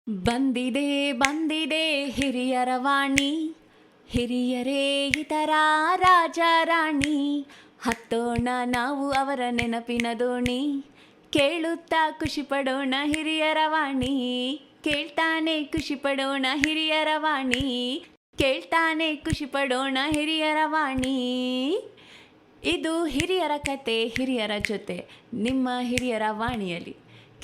ಬಂದಿದೆ ಬಂದಿದೆ ಹಿರಿಯರ ವಾಣಿ, ಹಿರಿಯರೇ ಇತರ ರಾಜ ರಾಣಿ. ಹತ್ತೋಣ ನಾವು ಅವರ ನೆನಪಿನ ದೋಣಿ, ಕೇಳುತ್ತಾ ಖುಷಿ ಪಡೋಣ ಹಿರಿಯರ ವಾಣಿ. ಕೇಳ್ತಾನೆ ಖುಷಿ ಪಡೋಣ ಹಿರಿಯರ ವಾಣಿ, ಕೇಳ್ತಾನೆ ಖುಷಿ ಪಡೋಣ ಹಿರಿಯರ ವಾಣಿ. ಇದು ಹಿರಿಯರ ಕತೆ ಹಿರಿಯರ ಜೊತೆ, ನಿಮ್ಮ ಹಿರಿಯರ ವಾಣಿಯಲ್ಲಿ.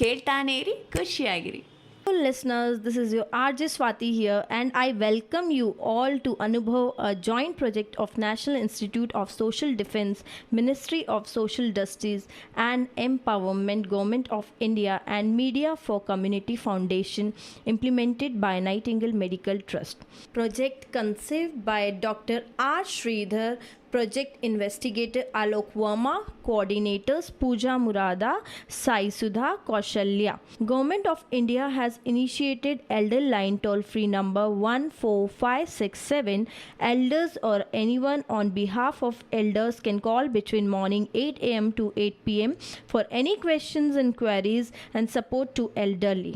ಕೇಳ್ತಾನೆ ಇರಿ, ಖುಷಿಯಾಗಿರಿ. Hello listeners, this is your RJ Swati here and I welcome you all to Anubhav, a joint project of National Institute of Social Defence, Ministry of Social Justice and Empowerment, Government of India and Media for Community Foundation, implemented by Nightingale Medical Trust. Project conceived by Dr. R. Sridhar, Project Investigator Alok Verma, Coordinators Pooja Murada, Sai Sudha, Kaushalya. Government of India has initiated Elder Line toll-free number 14567. Elders or anyone on behalf of elders can call between morning 8 a.m. to 8 p.m. for any questions and queries and support to elderly.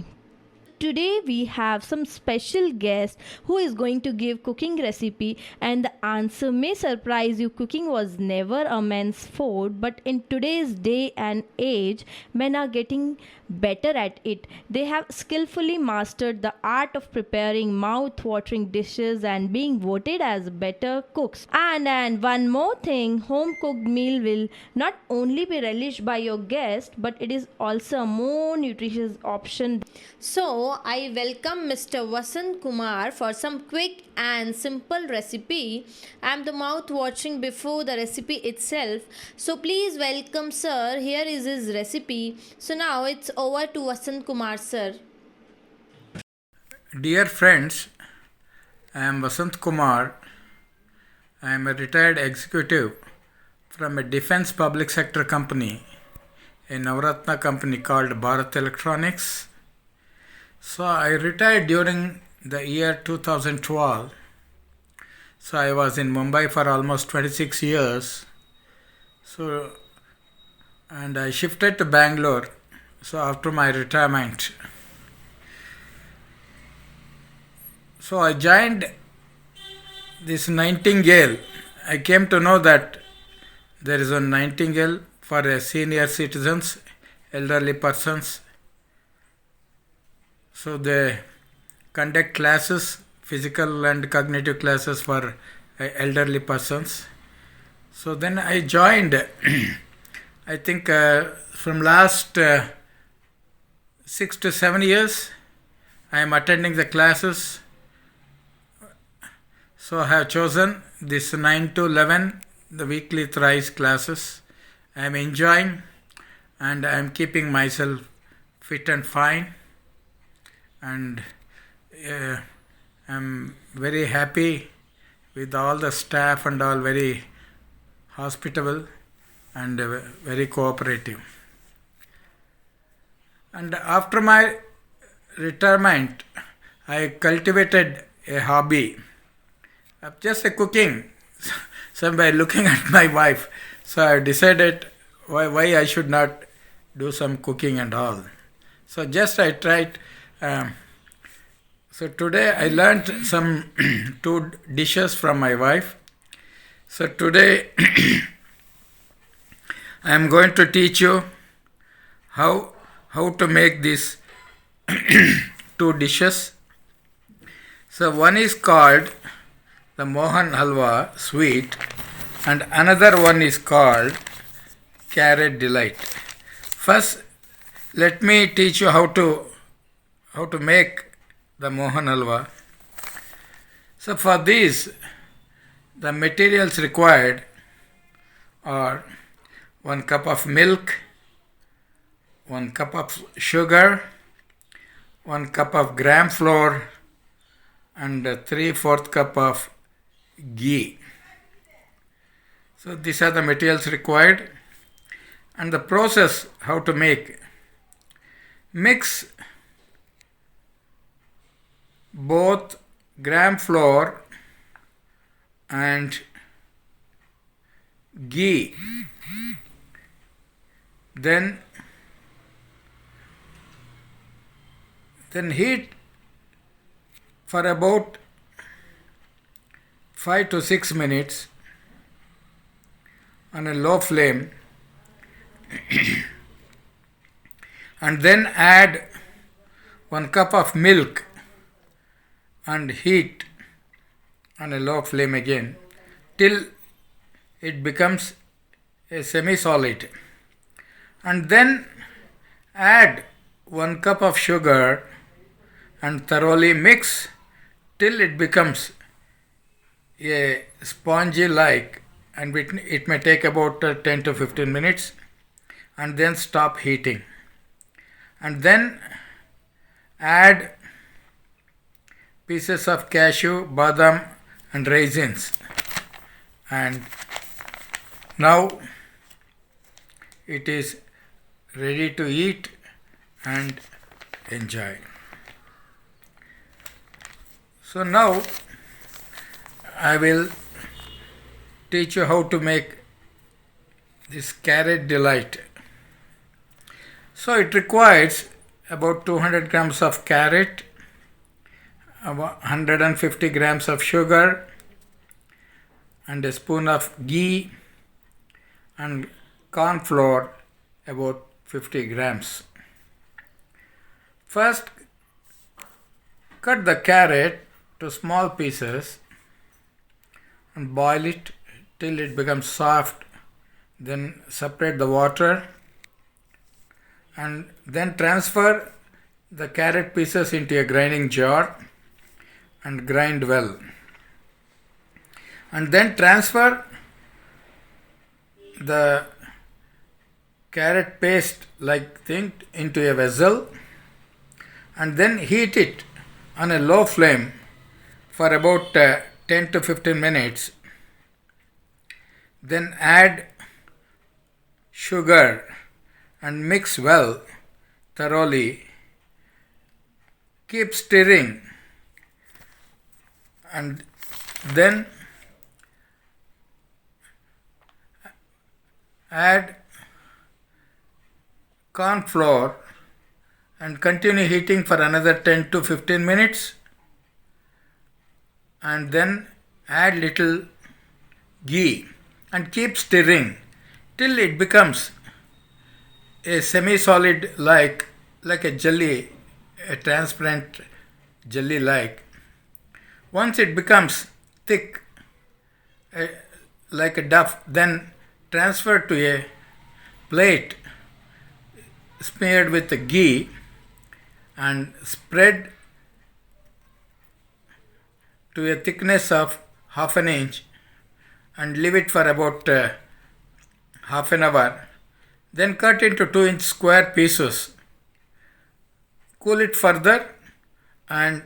Today we have some special guest who is going to give cooking recipe, and the answer may surprise you. Cooking was never a man's forte, but in today's day and age men are getting better at it. They have skillfully mastered the art of preparing mouth-watering dishes and being voted as better cooks. And one more thing, home cooked meal will not only be relished by your guest, but it is also a more nutritious option. So I welcome Mr. Vasanth Kumar for some quick and simple recipe. I am the mouth watching before the recipe itself. So please welcome sir. Here is his recipe. So now it's over to Vasanth Kumar sir. Dear friends, I am Vasanth Kumar. I am a retired executive from a defense public sector company, a Navratna company called Bharat Electronics. So I retired during the year 2012. So I was in Mumbai for almost 26 years. And I shifted to Bangalore. So after my retirement, so I joined this Nightingale. I came to know that there is a Nightingale for senior citizens, elderly persons. So they conduct classes, physical and cognitive classes for elderly persons. So then I joined. I think from last 6 to 7 years, I am attending the classes. So I have chosen this 9 to 11, the weekly thrice classes. I am enjoying and I am keeping myself fit and fine. And I'm very happy with all the staff and all, very hospitable and very cooperative. And after my retirement, I cultivated a hobby of just cooking. So by looking at my wife, so I decided why I should not do some cooking and all. So just I tried. So today I learned some 2 dishes from my wife. So today I am going to teach you how to make these 2 dishes. So one is called the Mohan Halwa sweet and another one is called Carrot Delight. First, let me teach you how to make the Mohan Halwa. So for this, the materials required are 1 cup of milk, 1 cup of sugar, 1 cup of gram flour and 3/4 cup of ghee. So these are the materials required. And the process how to make. Mix both gram flour and ghee. Then heat for about 5 to 6 minutes on a low flame, and then add 1 cup of milk and heat on a low flame again till it becomes a semi-solid, and then add 1 cup of sugar and thoroughly mix till it becomes a spongy like, and it may take about 10 to 15 minutes, and then stop heating, and then add pieces of cashew, badam and raisins, and now it is ready to eat and enjoy. So now I will teach you how to make this carrot delight. So it requires about 200 grams of carrot, about 150 grams of sugar, and a spoon of ghee, and corn flour about 50 grams. First, cut the carrot to small pieces and boil it till it becomes soft. Then separate the water and then transfer the carrot pieces into a grinding jar and grind well. And then transfer the carrot paste like thing into a vessel and then heat it on a low flame for about 10 to 15 minutes. Then add sugar and mix well thoroughly. Keep stirring and then add corn flour and continue heating for another 10 to 15 minutes, and then add little ghee and keep stirring till it becomes a semi-solid like a jelly, a transparent jelly like. Once it becomes thick like a duff, then transfer to a plate smeared with the ghee and spread to a thickness of half an inch and leave it for about half an hour. Then cut into 2-inch square pieces. Cool it further, and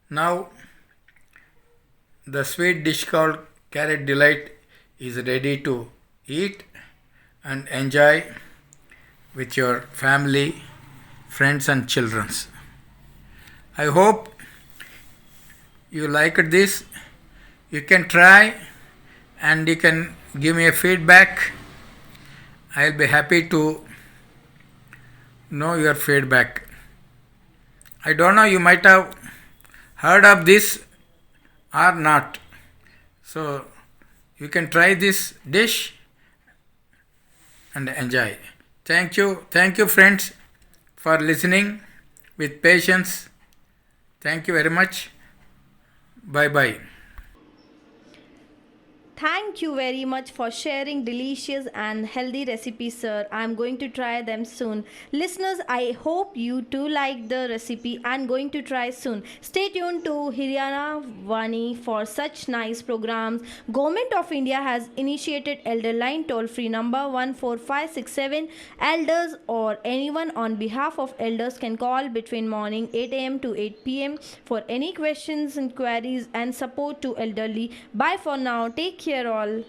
now the sweet dish called Carrot Delight is ready to eat and enjoy with your family, friends and children. I hope you liked this. You can try and you can give me a feedback. I'll be happy to know your feedback. I don't know, you might have heard of this or not. So you can try this dish and enjoy. Thank you friends for listening with patience. Thank you very much. Bye bye. Thank you very much for sharing delicious and healthy recipes, sir. I'm going to try them soon. Listeners, I hope you too like the recipe and going to try soon. Stay tuned to Haryana Vani for such nice programs. Government of India has initiated Elder Line toll-free number 14567. Elders or anyone on behalf of elders can call between morning 8 a.m. to 8 p.m. for any questions, inquiries and support to elderly. Bye for now. Take care all.